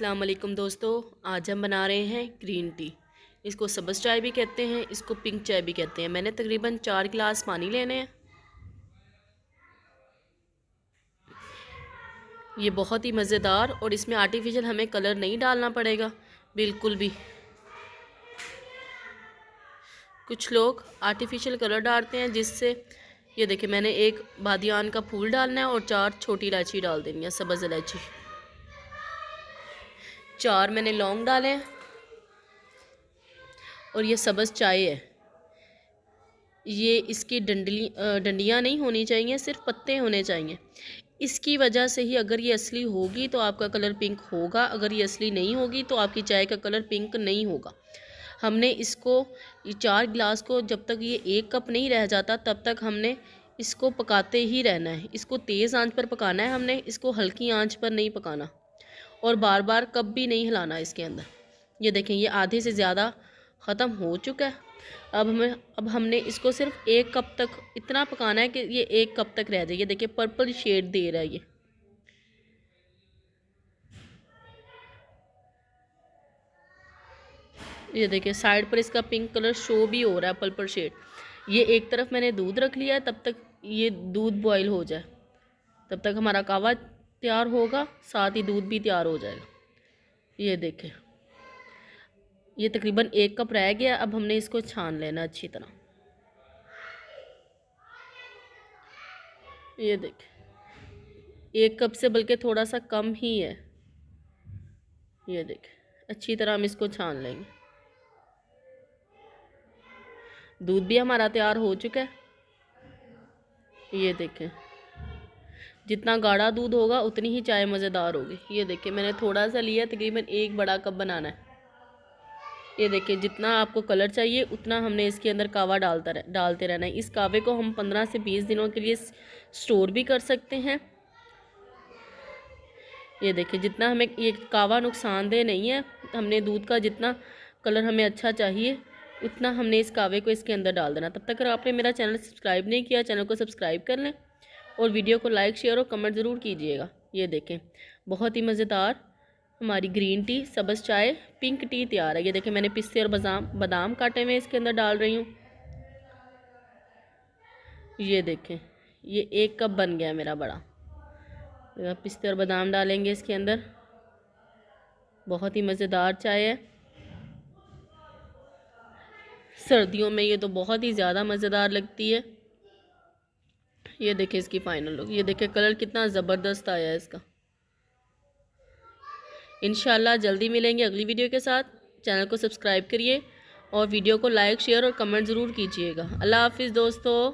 अस्सलाम वालेकुम दोस्तों, आज हम बना रहे हैं ग्रीन टी। इसको सब्ज़ चाय भी कहते हैं, इसको पिंक चाय भी कहते हैं। मैंने तकरीबन 4 गिलास पानी लेने हैं। ये बहुत ही मज़ेदार और इसमें आर्टिफिशियल हमें कलर नहीं डालना पड़ेगा बिल्कुल भी। कुछ लोग आर्टिफिशियल कलर डालते हैं जिससे ये देखिए, मैंने एक बादियान का फूल डालना है और 4 छोटी इलायची डाल देनी है, सब्ज़ इलायची। 4 मैंने लौंग डाले हैं और ये सब्ज़ चाय है। ये इसकी डंडियाँ नहीं होनी चाहिए, सिर्फ पत्ते होने चाहिए। इसकी वजह से ही अगर ये असली होगी तो आपका कलर पिंक होगा, अगर ये असली नहीं होगी तो आपकी चाय का कलर पिंक नहीं होगा। हमने इसको 4 गिलास को जब तक ये 1 कप नहीं रह जाता तब तक हमने इसको पकाते ही रहना है। इसको तेज़ आंच पर पकाना है हमने, इसको हल्की आंच पर नहीं पकाना और बार बार कब भी नहीं हिलाना इसके अंदर। ये देखें, ये आधे से ज़्यादा ख़त्म हो चुका है। अब हमने इसको सिर्फ 1 कप तक इतना पकाना है कि ये 1 कप तक रह जाए। ये देखिए पर्पल शेड दे रहा है ये देखिए साइड पर इसका पिंक कलर शो भी हो रहा है, पर्पल शेड। ये एक तरफ मैंने दूध रख लिया है, तब तक ये दूध बॉईल हो जाए, तब तक हमारा कहवा तैयार होगा, साथ ही दूध भी तैयार हो जाएगा। ये देखें, ये तकरीबन 1 कप रह गया। अब हमने इसको छान लेना अच्छी तरह। ये देखें, 1 कप से बल्कि थोड़ा सा कम ही है। ये देखें, अच्छी तरह हम इसको छान लेंगे। दूध भी हमारा तैयार हो चुका है। ये देखें, जितना गाढ़ा दूध होगा उतनी ही चाय मज़ेदार होगी। ये देखिए, मैंने थोड़ा सा लिया, तकरीबन 1 बड़ा कप बनाना है। ये देखिए, जितना आपको कलर चाहिए उतना हमने इसके अंदर कावा डालते रहना है। इस कावे को हम 15 से 20 दिनों के लिए स्टोर भी कर सकते हैं। ये देखिए, जितना हमें ये कावा नुकसानदेह नहीं है, हमने दूध का जितना कलर हमें अच्छा चाहिए उतना हमने इस कावे को इसके अंदर डाल देना। तब तक अगर आपने मेरा चैनल सब्सक्राइब नहीं किया, चैनल को सब्सक्राइब कर लें और वीडियो को लाइक, शेयर और कमेंट ज़रूर कीजिएगा। ये देखें, बहुत ही मज़ेदार हमारी ग्रीन टी, सब्ज़ चाय, पिंक टी तैयार है। ये देखें, मैंने पिस्ते और बादाम काटे हुए इसके अंदर डाल रही हूँ। ये देखें, ये 1 कप बन गया मेरा बड़ा। पिस्ते और बादाम डालेंगे इसके अंदर। बहुत ही मज़ेदार चाय है। सर्दियों में ये तो बहुत ही ज़्यादा मज़ेदार लगती है। ये देखें इसकी फाइनल लुक। ये देखें कलर कितना ज़बरदस्त आया है इसका। इंशाल्लाह जल्दी मिलेंगे अगली वीडियो के साथ। चैनल को सब्सक्राइब करिए और वीडियो को लाइक, शेयर और कमेंट ज़रूर कीजिएगा। अल्लाह हाफिज़ दोस्तों।